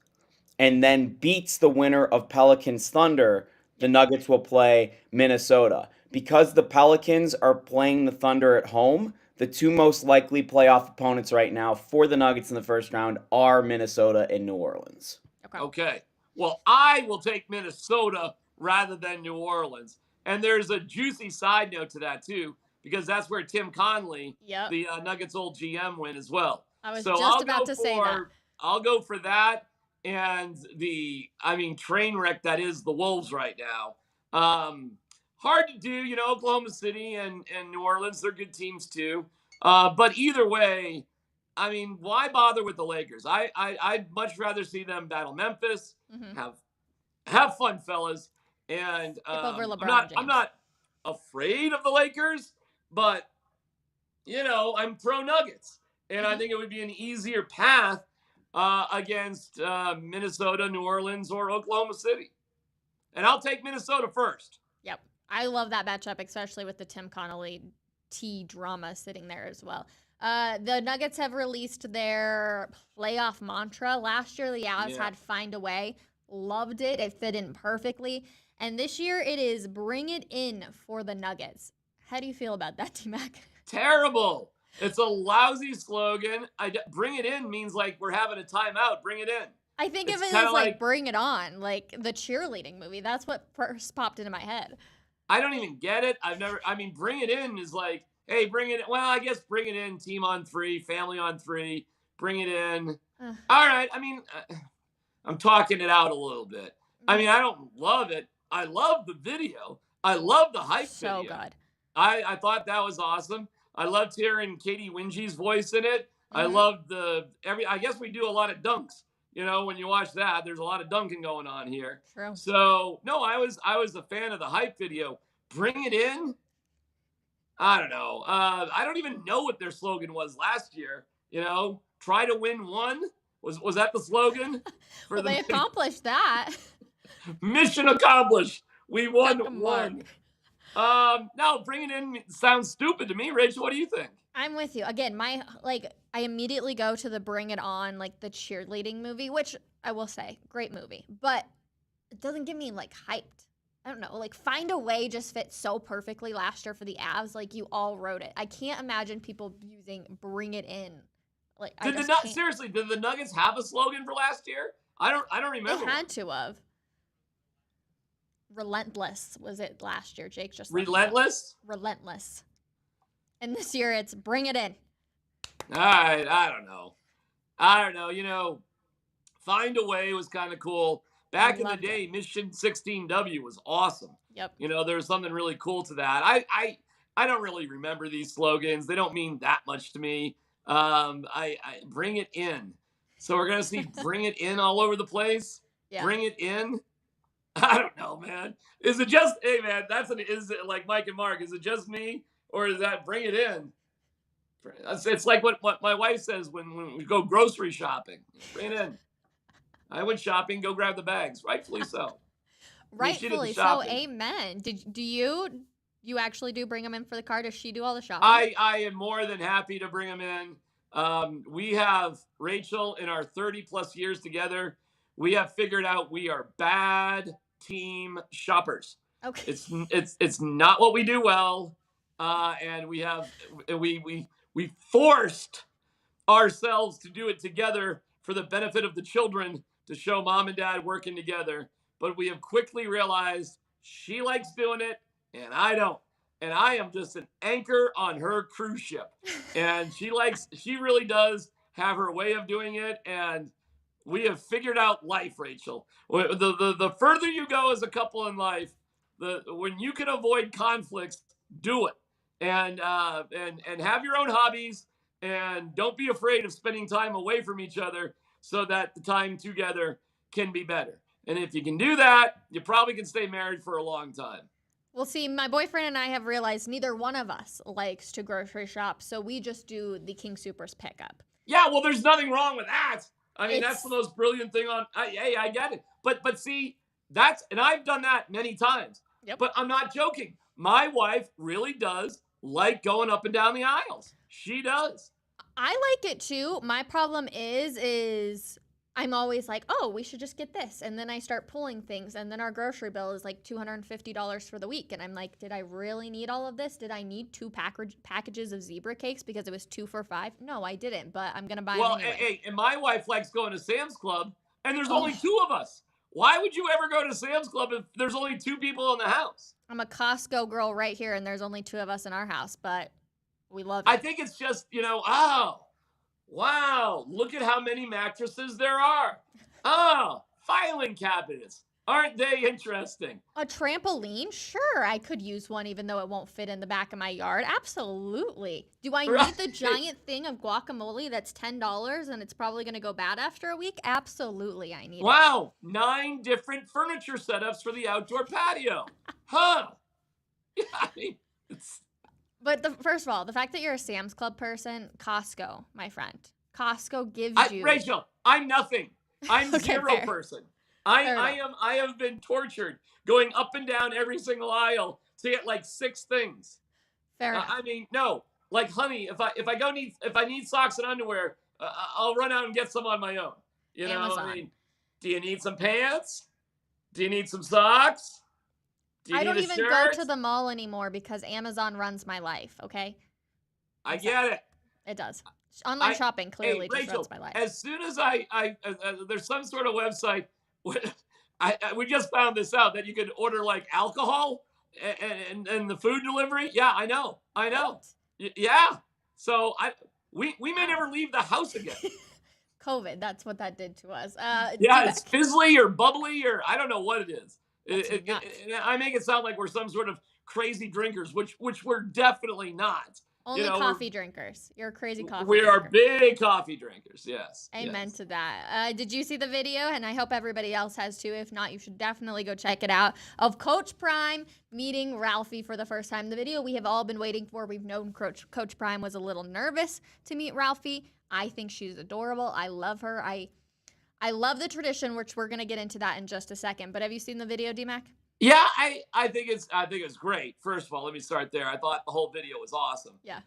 and then beats the winner of Pelicans Thunder, the Nuggets will play Minnesota. Because the Pelicans are playing the Thunder at home, the two most likely playoff opponents right now for the Nuggets in the first round are Minnesota and New Orleans.
Okay. Well, I will take Minnesota rather than New Orleans. And there's a juicy side note to that, too, because that's where Tim Conley, the Nuggets' old GM, went as well.
I was just about to say that.
I'll go for that and train wreck that is the Wolves right now. Hard to do, Oklahoma City and New Orleans, they're good teams too. But either way, why bother with the Lakers? I'd much rather see them battle Memphis. Have fun, fellas. And I'm not afraid of the Lakers, but I'm pro Nuggets, and I think it would be an easier path against Minnesota, New Orleans, or Oklahoma City. And I'll take Minnesota first.
Yep. I love that matchup, especially with the Tim Connolly T drama sitting there as well. The Nuggets have released their playoff mantra. Last year, the Avs had find a way. Loved it. It fit in perfectly. And this year, it is bring it in for the Nuggets. How do you feel about that, T-Mac?
Terrible. It's a lousy slogan. Bring it in means like we're having a timeout. Bring it in.
I think of it as like bring it on, like the cheerleading movie. That's what first popped into my head.
I don't even get it. Bring it in is like, hey, bring it in. Well, I guess bring it in, team on 3, family on 3, bring it in. All right. I'm talking it out a little bit. I don't love it. I love the video. I love the hype video.
So good.
I thought that was awesome. I loved hearing Katie Wingy's voice in it. I loved I guess we do a lot of dunks. When you watch that, there's a lot of dunking going on here.
True.
So no, I was a fan of the hype video. Bring it in. I don't know. I don't even know what their slogan was last year. Try to win one. Was that the slogan?
Well, they accomplished that.
Mission accomplished. We won one. No, bring it in sounds stupid to me. Rachel, what do you think?
I'm with you. Again, I immediately go to the Bring It On, like the cheerleading movie, which I will say, great movie, but it doesn't get me hyped. I don't know, Find a Way just fit so perfectly last year for the Avs. You all wrote it. I can't imagine people using Bring It In.
Seriously, did the Nuggets have a slogan for last year? I don't remember.
They had to have. Relentless was it last year? Jake just
Relentless?
Relentless. And this year it's Bring It In.
All right, I don't know. Find a Way was kind of cool. Back in the day, Mission 16W was awesome.
Yep.
There was something really cool to that. I don't really remember these slogans. They don't mean that much to me. I Bring It In. So we're gonna see Bring It In all over the place.
Yeah.
Bring it in. I don't know, man. Is it just, hey, man, is it like Mike and Mark? Is it just me? Or is that Bring It In? It's like what my wife says when we go grocery shopping. Bring it in. I went shopping, go grab the bags. Rightfully so.
Rightfully so, amen. Do you actually do bring them in for the car? Does she do all the shopping?
I am more than happy to bring them in. We have, Rachel, in our 30-plus years together, we have figured out we are bad team shoppers.
Okay.
It's not what we do well, and we forced ourselves to do it together for the benefit of the children to show mom and dad working together. But we have quickly realized she likes doing it and I don't. And I am just an anchor on her cruise ship. And she really does have her way of doing it. And we have figured out life, Rachel. The further you go as a couple in life, when you can avoid conflicts, do it. And have your own hobbies, and don't be afraid of spending time away from each other so that the time together can be better. And if you can do that, you probably can stay married for a long time.
Well, see, my boyfriend and I have realized neither one of us likes to grocery shop, so we just do the King Soopers pickup.
Yeah, well, there's nothing wrong with that. I mean, that's
It's
the most brilliant thing hey, I get it. But see, and I've done that many times.
Yep.
But I'm not joking. My wife really does like going up and down the aisles. She does.
I like it too. My problem is I'm always like, oh, we should just get this. And then I start pulling things. And then our grocery bill is like $250 for the week. And I'm like, did I really need all of this? Did I need 2 packages of zebra cakes because it was 2 for $5? No, I didn't. But I'm going to buy them anyway.
Hey, and my wife likes going to Sam's Club, and there's
Oh.
only 2 of us. Why would you ever go to Sam's Club if there's only 2 people in the house?
I'm a Costco girl right here, and there's only 2 of us in our house. But we love it.
I think it's just, oh, wow, look at how many mattresses there are. Oh, filing cabinets. Aren't they interesting?
A trampoline? Sure, I could use one even though it won't fit in the back of my yard. Absolutely. Do I need the giant thing of guacamole that's $10 and it's probably going to go bad after a week? Absolutely, I need it.
Wow, 9 different furniture setups for the outdoor patio. Huh. Yeah, I mean,
But first of all, the fact that you're a Sam's Club person, Costco, my friend. Costco gives you...
Rachel, I'm nothing. I'm
Okay,
0
fair.
person.
Fair
I have been tortured going up and down every single aisle to get like 6 things.
Fair enough.
I mean, no, like, honey, if I need socks and underwear, I'll run out and get some on my own. You know,
Amazon.
I mean, do you need some pants? Do you need some socks? Do you
I
need
don't
a
even
shirt?
go to the mall anymore because Amazon runs my life, okay?
I get it.
It does. Online shopping clearly just
Rachel,
runs my life.
as soon as there's some sort of website, we just found this out that you could order like alcohol and the food delivery. Yeah, I know.
What?
Yeah. So we may never leave the house again.
COVID, that's what that did to us.
Yeah, it's fizzly or bubbly or I don't know what it is.
Nuts.
I make it sound like we're some sort of crazy drinkers, which we're definitely not.
Only coffee drinkers. You're a crazy coffee
We
drinker.
are big coffee drinkers, yes.
Amen
yes.
to that. Did you see the video? And I hope everybody else has too. If not, you should definitely go check it out. Of Coach Prime meeting Ralphie for the first time. The video we have all been waiting for. We've known Coach Prime was a little nervous to meet Ralphie. I think she's adorable. I love her. I love the tradition, which we're going to get into that in just a second. But have you seen the video, D-Mac?
Yeah, I think it's great. First of all, let me start there. I thought the whole video was awesome.
Yeah.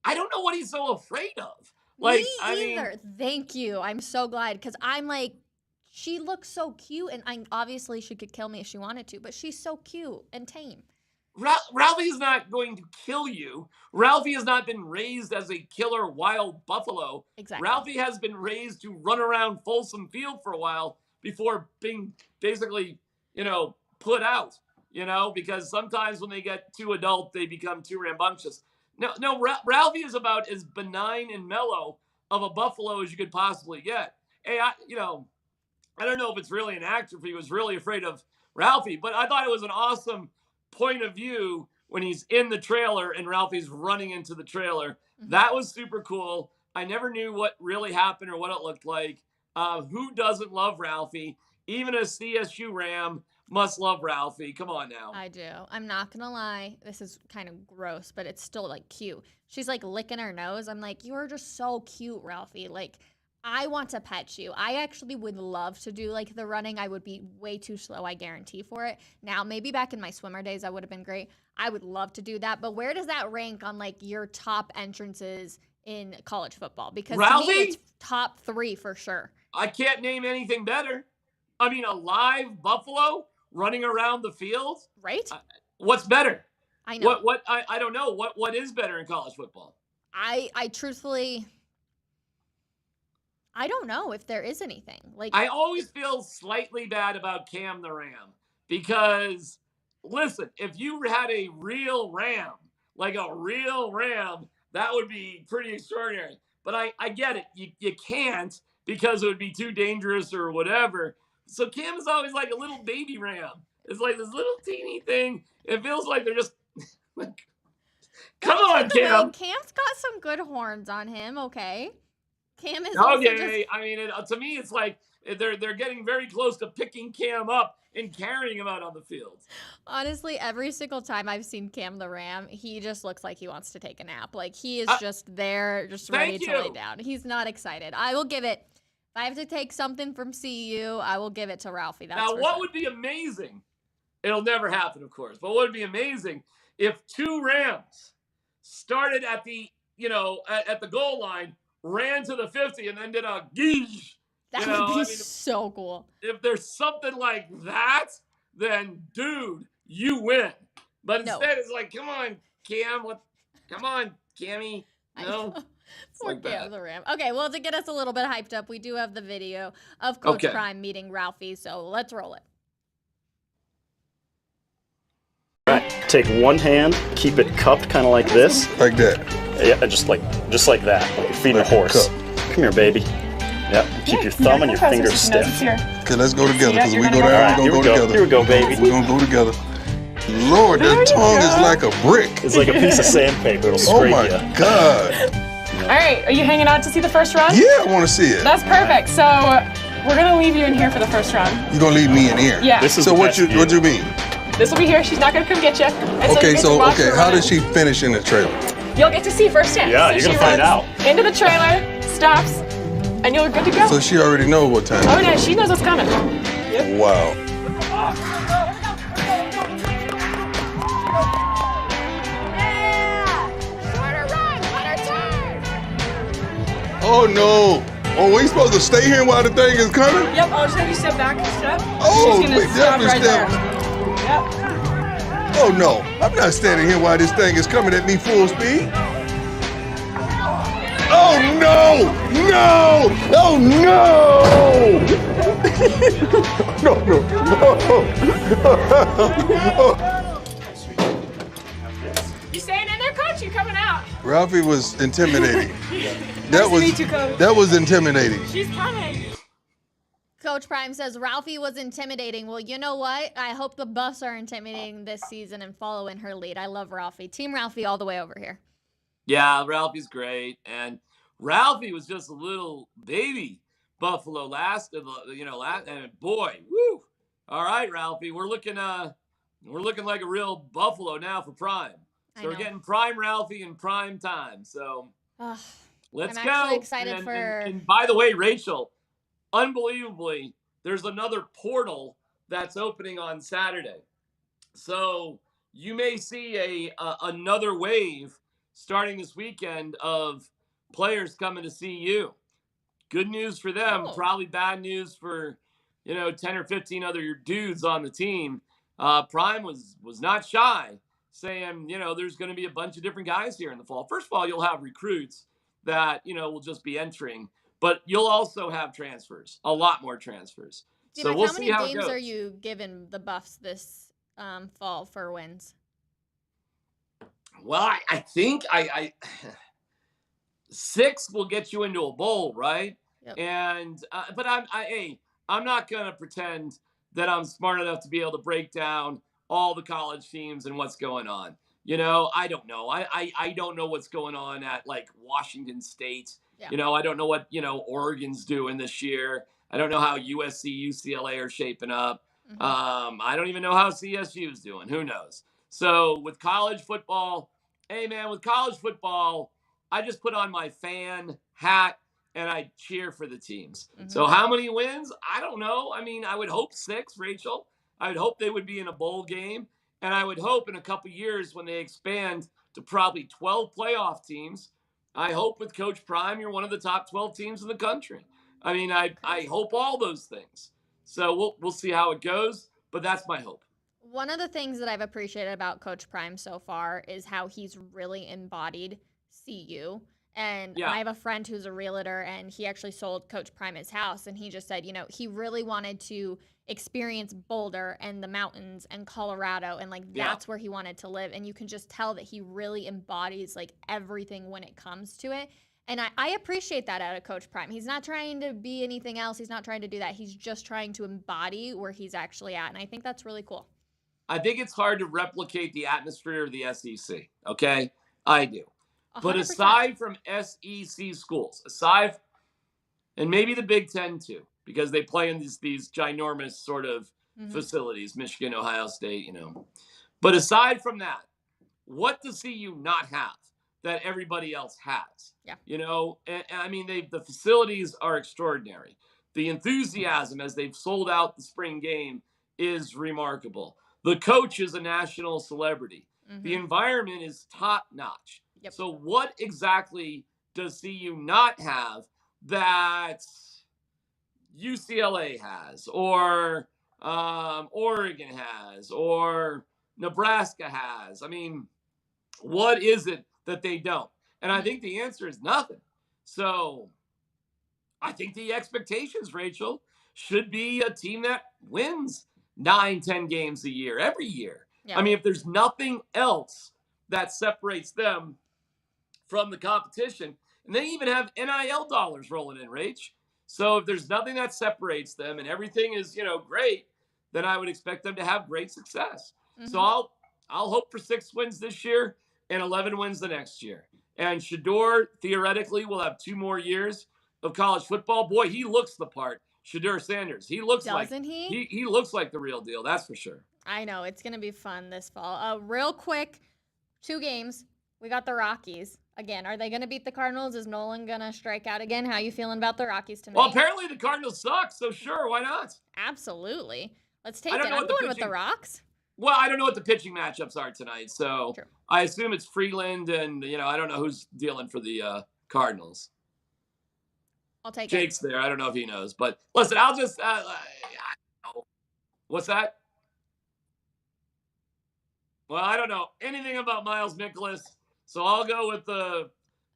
I don't know what he's so afraid of.
Me either. Thank you. I'm so glad because I'm like, she looks so cute, and obviously she could kill me if she wanted to, but she's so cute and tame.
Ralphie is not going to kill you. Ralphie has not been raised as a killer wild buffalo.
Exactly.
Ralphie has been raised to run around Folsom Field for a while before being basically, put out, because sometimes when they get too adult, they become too rambunctious. No, Ralphie is about as benign and mellow of a buffalo as you could possibly get. Hey, I don't know if it's really an actor if he was really afraid of Ralphie, but I thought it was an awesome point of view when he's in the trailer and Ralphie's running into the trailer. Mm-hmm. That was super cool. I never knew what really happened or what it looked like. Who doesn't love Ralphie? Even a CSU Ram must love Ralphie. Come on now.
I do. I'm not going to lie. This is kind of gross, but it's still like cute. She's like licking her nose. I'm like, you're just so cute, Ralphie. Like, I want to pet you. I actually would love to do like the running. I would be way too slow, I guarantee for it. Now, maybe back in my swimmer days, I would have been great. I would love to do that. But where does that rank on like your top entrances in college football? Because
Ralphie?
to me, it's top 3 for sure.
I can't name anything better. I mean, a live buffalo running around the field.
Right?
What's better?
I know.
What I don't know. What is better in college football?
I truthfully, I don't know if there is anything. Like,
I always feel slightly bad about Cam the Ram because, listen, if you had a real ram, like a real ram, that would be pretty extraordinary. But I get it. You can't because it would be too dangerous or whatever. So Cam is always like a little baby ram. It's like this little teeny thing. It feels like they're just like, come on, Cam.
Cam's got some good horns on him, okay? Cam is
okay. I mean, to me, it's like they're getting very close to picking Cam up and carrying him out on the field.
Honestly, every single time I've seen Cam the Ram, he just looks like he wants to take a nap. Like, he is just there, just ready to lay down. He's not excited. I will give it If I have to take something from CU, I will give it to Ralphie. That's
Now,
for
what
sure.
would be amazing? It'll never happen, of course. But what would be amazing if 2 Rams started at the, at the goal line, ran to the 50, and then did a geesh.
That would be so cool.
If there's something like that, then dude, you win. But instead, it's like, come on, Cam, come on, Cammy. No.
Poor
like
Cam
that.
the Ram. Okay, well, to get us a little bit hyped up, we do have the video of Coach
Okay.
Prime meeting Ralphie, so let's roll it.
All right, take one hand, keep it cupped, kind of like this.
Like that.
Yeah, just like that, like you're feeding a horse. Come here, baby. Yep. Keep your thumb and your fingers stiff.
Okay, let's go together because we go down, we're going to go together.
Here we go, baby.
We're going to go together. Lord, that tongue is like a brick.
It's like a piece of sandpaper. It'll scrape
Oh my
you.
God.
All right, are you hanging out to see the first run?
Yeah, I want to see it.
That's perfect. So we're gonna leave you in here for the first run.
You're going to leave me in here?
Yeah.
This is
So
the
what
best
you
view.
mean?
This will be here. She's not gonna come get you.
Okay, how does she finish in the trailer?
You'll get to see firsthand.
Yeah,
So
you're
she
gonna find
runs
out.
Into the trailer, stops, and you're good to go.
So she already knows what time.
Oh yeah, she knows what's coming.
Wow. Oh no! Oh, we supposed to stay here while the thing is coming?
Yep. I'll just have you step back a step.
Oh,
She's gonna
we
stop
definitely
right there.
step.
Yep.
Oh no! I'm not standing here while this thing is coming at me full speed. Oh no! No! Oh no! No!
You staying in there, Coach? You coming out?
Ralphie was intimidating.
Nice to meet you, Coach.
That was intimidating.
She's coming.
Coach Prime says Ralphie was intimidating. Well, you know what? I hope the Buffs are intimidating this season and follow in her lead. I love Ralphie. Team Ralphie all the way over here.
Yeah, Ralphie's great. And Ralphie was just a little baby Buffalo last, and boy, woo. All right, Ralphie, we're looking like a real Buffalo now for Prime. So we're getting Prime Ralphie in prime time. So let's
I'm
go.
actually excited
And by the way, Rachel, unbelievably, there's another portal that's opening on Saturday. So you may see another wave starting this weekend of players coming to see you. Good news for them, probably bad news for 10 or 15 other dudes on the team. Prime was not shy, saying there's going to be a bunch of different guys here in the fall. First of all, you'll have recruits that will just be entering, but you'll also have transfers, a lot more transfers. So we'll see how it goes.
How many games are you giving the Buffs this fall for wins?
Well, I think I 6 will get you into a bowl, right?
Yep.
And but I'm not gonna pretend that I'm smart enough to be able to break down all the college teams and what's going on. I don't know. I don't know what's going on at like Washington State.
Yeah.
I don't know what Oregon's doing this year. I don't know how USC, UCLA are shaping up.
Mm-hmm.
I don't even know how CSU is doing. Who knows? So with college football, with college football, I just put on my fan hat and I cheer for the teams. Mm-hmm. So how many wins? I don't know. I mean, I would hope 6, Rachel. I would hope they would be in a bowl game. And I would hope in a couple years when they expand to probably 12 playoff teams, I hope with Coach Prime, you're one of the top 12 teams in the country. I mean, I hope all those things. So we'll see how it goes, but that's my hope.
One of the things that I've appreciated about Coach Prime so far is how he's really embodied CU. And I have a friend who's a realtor, and he actually sold Coach Prime his house. And he just said, he really wanted to experience Boulder and the mountains and Colorado. And that's where he wanted to live. And you can just tell that he really embodies everything when it comes to it. And I appreciate that out of Coach Prime. He's not trying to be anything else. He's not trying to do that. He's just trying to embody where he's actually at. And I think that's really cool.
I think it's hard to replicate the atmosphere of the SEC. Okay. I do.
100%.
But aside from SEC schools, and maybe the Big Ten too, because they play in these ginormous sort of facilities, Michigan, Ohio State, But aside from that, what does CU not have? that everybody else has.
Yeah.
You know, and I mean, the facilities are extraordinary. The enthusiasm as they've sold out the spring game is remarkable. The coach is a national celebrity. The environment is top notch.
Yep.
So what exactly does CU not have that UCLA has, or Oregon has, or Nebraska has? I mean, what is it that they don't? And I think the answer is nothing. So I think the expectations, Rachel, should be a team that wins 9-10 games a year, every year.
Yeah.
I mean, if there's nothing else that separates them from the competition, and they even have NIL dollars rolling in, Rach. So if there's nothing that separates them and everything is, great, then I would expect them to have great success. So I'll hope for 6 wins this year and 11 wins the next year. And Shedeur theoretically will have 2 more years of college football. Boy, he looks the part. Shedeur Sanders. He looks
Doesn't he?
He looks like the real deal. That's for sure.
I know. It's going to be fun this fall. Real quick, 2 games. We got the Rockies. Again, are they going to beat the Cardinals? Is Nolan going to strike out again? How you feeling about the Rockies tonight?
Well, apparently the Cardinals suck, so sure, why not?
Absolutely. Let's take
I
it.
don't know
I'm
what the
going with the
pitching-
Rocks.
Well, I don't know what the pitching matchups are tonight, so
True.
I assume it's Freeland, and I don't know who's dealing for the Cardinals.
I'll take
Jake's
it.
there. I don't know if he knows, but listen, I'll just. I don't know. What's that? Well, I don't know anything about Miles Mikolas, so I'll go with the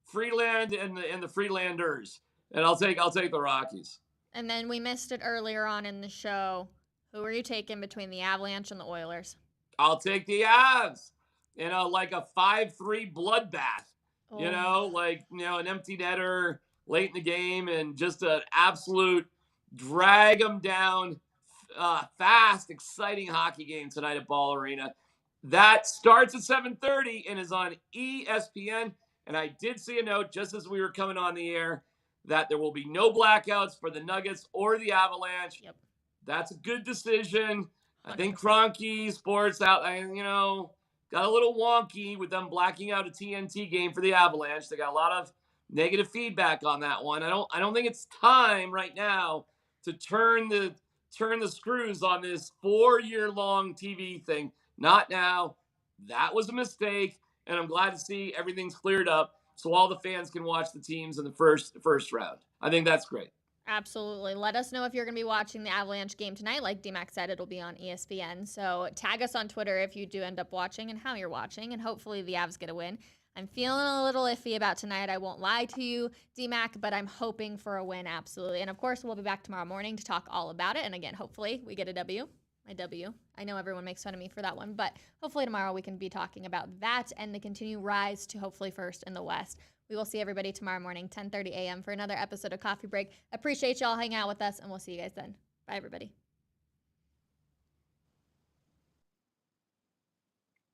Freeland and the Freelanders, and I'll take the Rockies.
And then we missed it earlier on in the show. Who are you taking between the Avalanche and the Oilers?
I'll take the Avs in like a 5-3 bloodbath. An empty netter late in the game and just an absolute drag them down, fast, exciting hockey game tonight at Ball Arena. That starts at 7:30 and is on ESPN. And I did see a note just as we were coming on the air that there will be no blackouts for the Nuggets or the Avalanche.
Yep.
That's a good decision. I think
100%.
Kroenke Sports got a little wonky with them blacking out a TNT game for the Avalanche. They got a lot of negative feedback on that one. I don't think it's time right now to turn the screws on this 4-year-long TV thing. Not now. That was a mistake, and I'm glad to see everything's cleared up so all the fans can watch the teams in the first round. I think that's great.
Absolutely. Let us know if you're going to be watching the Avalanche game tonight. Like D-Mac said, it'll be on ESPN. So tag us on Twitter if you do end up watching and how you're watching, and hopefully the Avs get a win. I'm feeling a little iffy about tonight. I won't lie to you, D-Mac, but I'm hoping for a win, absolutely. And, of course, we'll be back tomorrow morning to talk all about it. And, again, hopefully we get a W. My W. I know everyone makes fun of me for that one, but hopefully tomorrow we can be talking about that and the continued rise to hopefully first in the West. We will see everybody tomorrow morning, 10:30 a.m. for another episode of Coffee Break. Appreciate y'all hanging out with us, and we'll see you guys then. Bye, everybody.